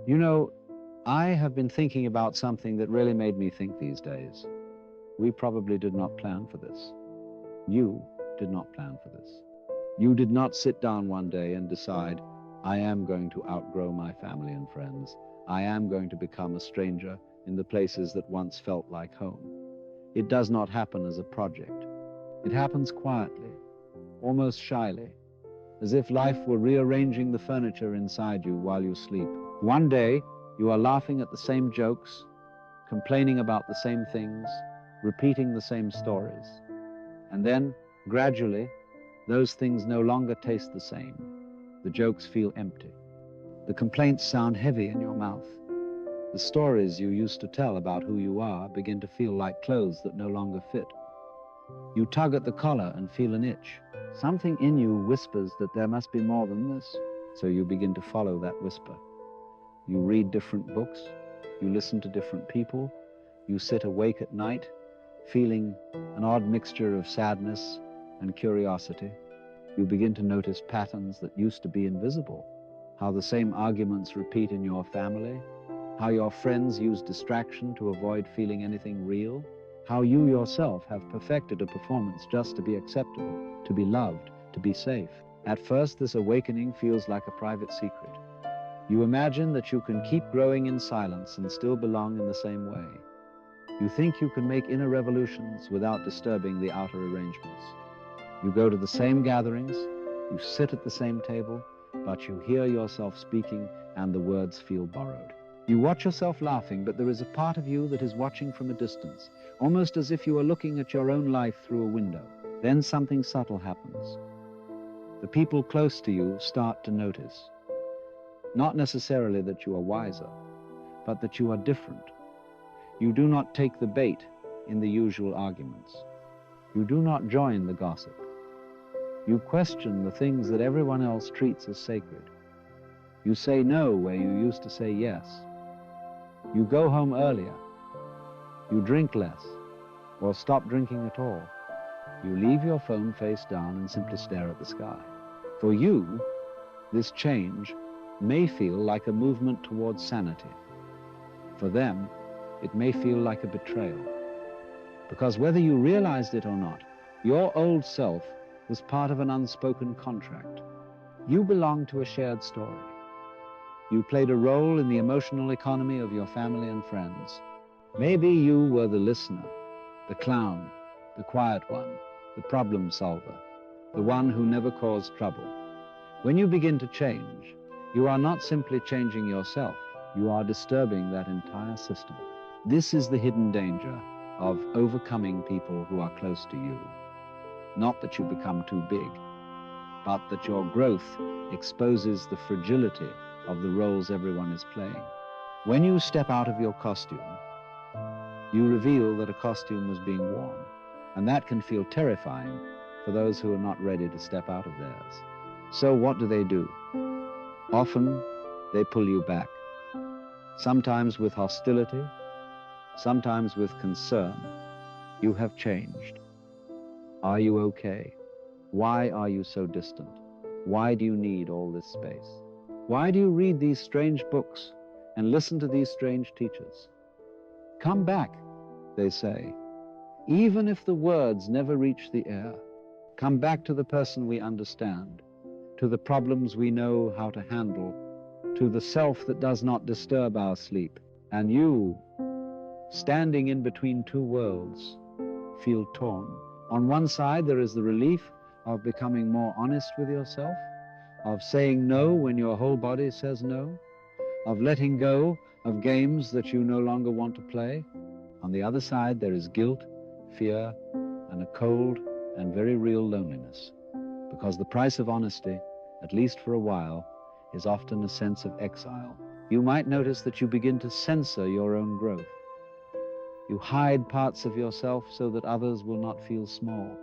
You know, I have been thinking about something that really made me think these days. We probably did not plan for this. You did not plan for this. You did not sit down one day and decide, I am going to outgrow my family and friends. I am going to become a stranger in the places that once felt like home. It does not happen as a project. It happens quietly, almost shyly, as if life were rearranging the furniture inside you while you sleep. One day, you are laughing at the same jokes, complaining about the same things, repeating the same stories. And then, gradually, those things no longer taste the same. The jokes feel empty. The complaints sound heavy in your mouth. The stories you used to tell about who you are begin to feel like clothes that no longer fit. You tug at the collar and feel an itch. Something in you whispers that there must be more than this. So you begin to follow that whisper. You read different books. You listen to different people. You sit awake at night, feeling an odd mixture of sadness and curiosity. You begin to notice patterns that used to be invisible. How the same arguments repeat in your family. How your friends use distraction to avoid feeling anything real. How you yourself have perfected a performance just to be acceptable, to be loved, to be safe. At first, this awakening feels like a private secret. You imagine that you can keep growing in silence and still belong in the same way. You think you can make inner revolutions without disturbing the outer arrangements. You go to the same gatherings, you sit at the same table, but you hear yourself speaking and the words feel borrowed. You watch yourself laughing, but there is a part of you that is watching from a distance, almost as if you are looking at your own life through a window. Then something subtle happens. The people close to you start to notice. Not necessarily that you are wiser, but that you are different. You do not take the bait in the usual arguments. You do not join the gossip. You question the things that everyone else treats as sacred. You say no where you used to say yes. You go home earlier. You drink less, or stop drinking at all. You leave your phone face down and simply stare at the sky. For you, this change may feel like a movement towards sanity. For them, it may feel like a betrayal. Because whether you realized it or not, your old self was part of an unspoken contract. You belonged to a shared story. You played a role in the emotional economy of your family and friends. Maybe you were the listener, the clown, the quiet one, the problem solver, the one who never caused trouble. When you begin to change, you are not simply changing yourself, you are disturbing that entire system. This is the hidden danger of overcoming people who are close to you. Not that you become too big, but that your growth exposes the fragility of the roles everyone is playing. When you step out of your costume, you reveal that a costume was being worn, and that can feel terrifying for those who are not ready to step out of theirs. So what do? Often, they pull you back, sometimes with hostility, sometimes with concern. You have changed. Are you okay? Why are you so distant? Why do you need all this space? Why do you read these strange books and listen to these strange teachers? Come back, they say. Even if the words never reach the air, come back to the person we understand, to the problems we know how to handle, to the self that does not disturb our sleep. And you, standing in between two worlds, feel torn. On one side, there is the relief of becoming more honest with yourself, of saying no when your whole body says no, of letting go of games that you no longer want to play. On the other side, there is guilt, fear, and a cold and very real loneliness, because the price of honesty, at least for a while, is often a sense of exile. You might notice that you begin to censor your own growth. You hide parts of yourself so that others will not feel small.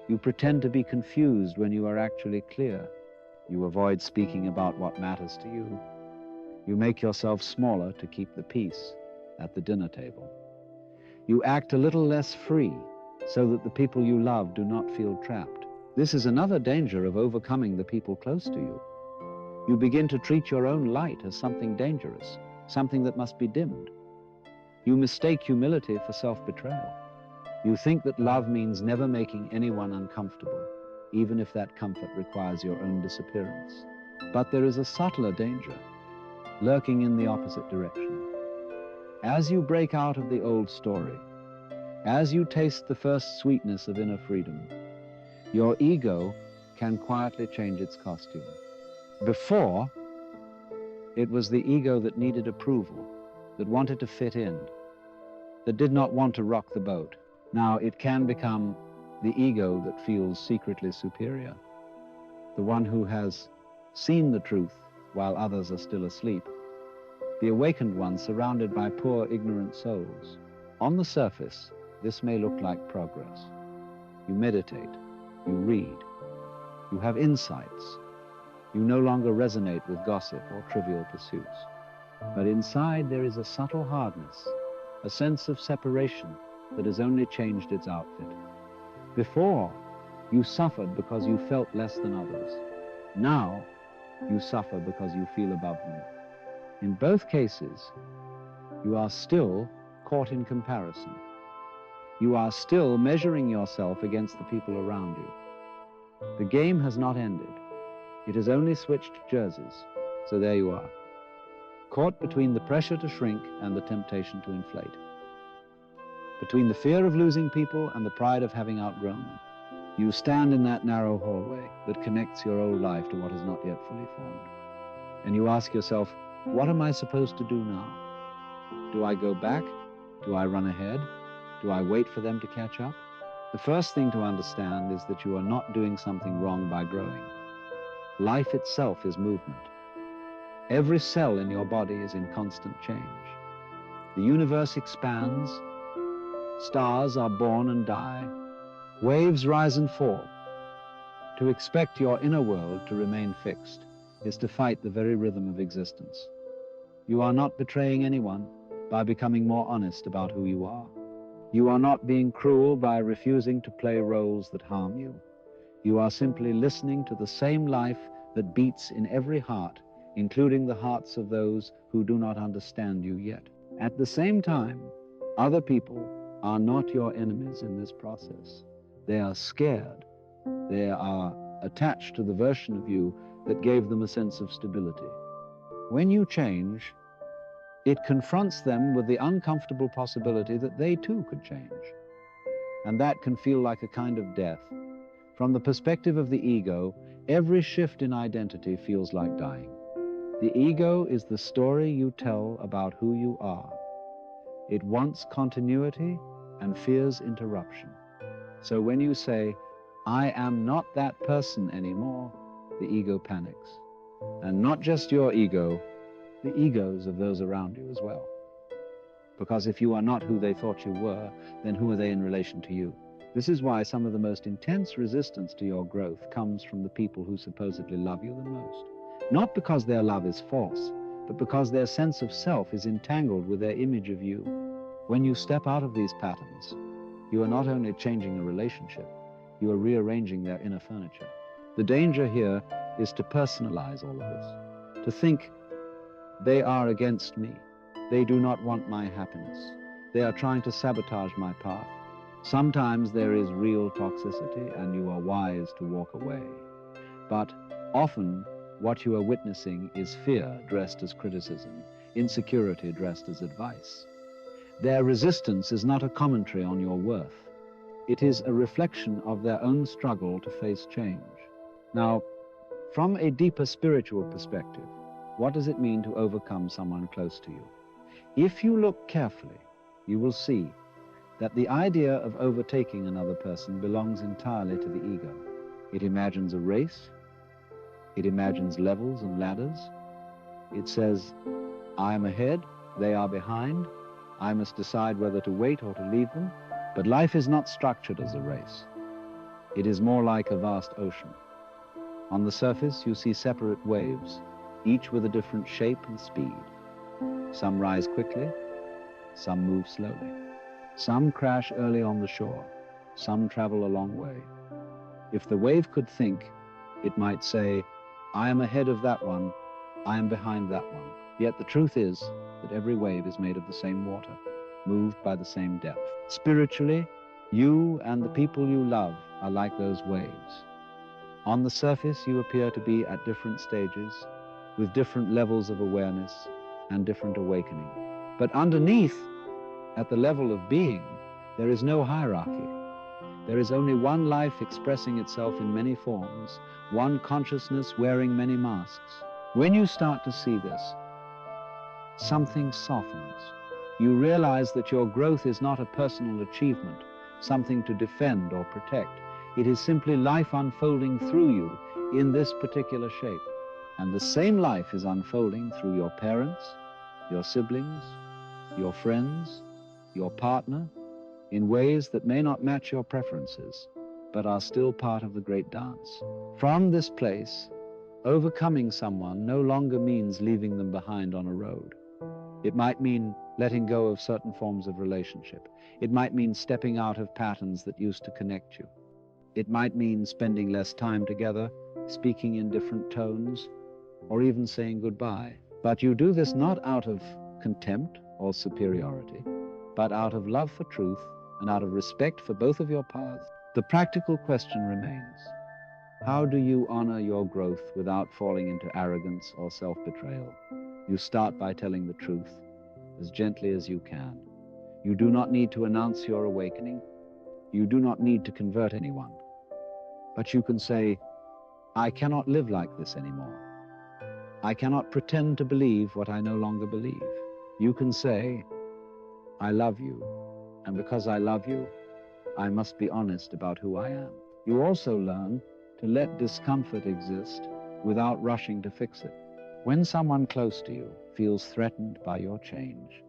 You pretend to be confused when you are actually clear. You avoid speaking about what matters to you. You make yourself smaller to keep the peace at the dinner table. You act a little less free so that the people you love do not feel trapped. This is another danger of overcoming the people close to you. You begin to treat your own light as something dangerous, something that must be dimmed. You mistake humility for self-betrayal. You think that love means never making anyone uncomfortable, even if that comfort requires your own disappearance. But there is a subtler danger lurking in the opposite direction. As you break out of the old story, as you taste the first sweetness of inner freedom, your ego can quietly change its costume. Before, it was the ego that needed approval, that wanted to fit in, that did not want to rock the boat. Now it can become the ego that feels secretly superior, the one who has seen the truth while others are still asleep, the awakened one surrounded by poor, ignorant souls. On the surface, this may look like progress. You meditate, you read, you have insights. You no longer resonate with gossip or trivial pursuits. But inside there is a subtle hardness, a sense of separation that has only changed its outfit. Before, you suffered because you felt less than others. Now, you suffer because you feel above them. In both cases, you are still caught in comparison. You are still measuring yourself against the people around you. The game has not ended. It has only switched jerseys. So there you are, caught between the pressure to shrink and the temptation to inflate. Between the fear of losing people and the pride of having outgrown them. You stand in that narrow hallway that connects your old life to what is not yet fully formed. And you ask yourself, what am I supposed to do now? Do I go back? Do I run ahead? Do I wait for them to catch up? The first thing to understand is that you are not doing something wrong by growing. Life itself is movement. Every cell in your body is in constant change. The universe expands. Stars are born and die. Waves rise and fall. To expect your inner world to remain fixed is to fight the very rhythm of existence. You are not betraying anyone by becoming more honest about who you are. You are not being cruel by refusing to play roles that harm you. You are simply listening to the same life that beats in every heart, including the hearts of those who do not understand you yet. At the same time, other people are not your enemies in this process. They are scared. They are attached to the version of you that gave them a sense of stability. When you change, it confronts them with the uncomfortable possibility that they too could change. And that can feel like a kind of death. From the perspective of the ego, every shift in identity feels like dying. The ego is the story you tell about who you are. It wants continuity and fears interruption. So when you say, I am not that person anymore, the ego panics. And not just your ego, the egos of those around you as well. Because if you are not who they thought you were, then who are they in relation to you? This is why some of the most intense resistance to your growth comes from the people who supposedly love you the most. Not because their love is false, but because their sense of self is entangled with their image of you. When you step out of these patterns, you are not only changing a relationship, you are rearranging their inner furniture. The danger here is to personalize all of this, to think, they are against me. They do not want my happiness. They are trying to sabotage my path. Sometimes there is real toxicity and you are wise to walk away. But often what you are witnessing is fear dressed as criticism, insecurity dressed as advice. Their resistance is not a commentary on your worth. It is a reflection of their own struggle to face change. Now, from a deeper spiritual perspective, what does it mean to overcome someone close to you? If you look carefully, you will see that the idea of overtaking another person belongs entirely to the ego. It imagines a race. It imagines levels and ladders. It says, I am ahead, they are behind. I must decide whether to wait or to leave them. But life is not structured as a race. It is more like a vast ocean. On the surface, you see separate waves, each with a different shape and speed. Some rise quickly, some move slowly. Some crash early on the shore, some travel a long way. If the wave could think, it might say, I am ahead of that one. I am behind that one. Yet the truth is that every wave is made of the same water, moved by the same depth. Spiritually, you and the people you love are like those waves. On the surface, you appear to be at different stages, with different levels of awareness and different awakening. But underneath, at the level of being, there is no hierarchy. There is only one life expressing itself in many forms, one consciousness wearing many masks. When you start to see this, something softens. You realize that your growth is not a personal achievement, something to defend or protect. It is simply life unfolding through you in this particular shape. And the same life is unfolding through your parents, your siblings, your friends, your partner, in ways that may not match your preferences, but are still part of the great dance. From this place, overcoming someone no longer means leaving them behind on a road. It might mean letting go of certain forms of relationship. It might mean stepping out of patterns that used to connect you. It might mean spending less time together, speaking in different tones, or even saying goodbye. But you do this not out of contempt or superiority, but out of love for truth and out of respect for both of your paths. The practical question remains: how do you honor your growth without falling into arrogance or self-betrayal? You start by telling the truth as gently as you can. You do not need to announce your awakening. You do not need to convert anyone. But you can say, I cannot live like this anymore. I cannot pretend to believe what I no longer believe. You can say, I love you, and because I love you, I must be honest about who I am. You also learn to let discomfort exist without rushing to fix it. When someone close to you feels threatened by your change,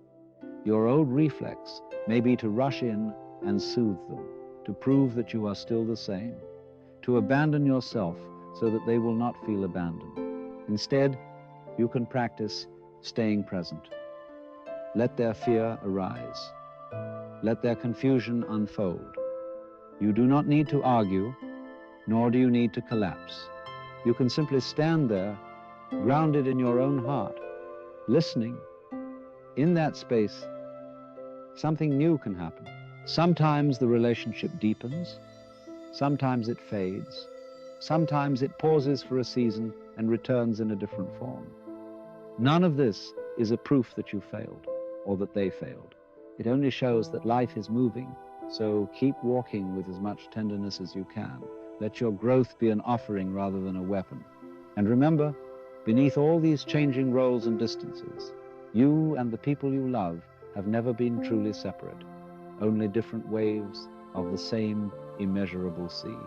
your old reflex may be to rush in and soothe them, to prove that you are still the same, to abandon yourself so that they will not feel abandoned. Instead, you can practice staying present. Let their fear arise. Let their confusion unfold. You do not need to argue, nor do you need to collapse. You can simply stand there, grounded in your own heart, listening. In that space, something new can happen. Sometimes the relationship deepens, sometimes it fades, sometimes it pauses for a season and returns in a different form. None of this is a proof that you failed or that they failed. It only shows that life is moving, so keep walking with as much tenderness as you can. Let your growth be an offering rather than a weapon. And remember, beneath all these changing roles and distances, you and the people you love have never been truly separate, only different waves of the same immeasurable sea.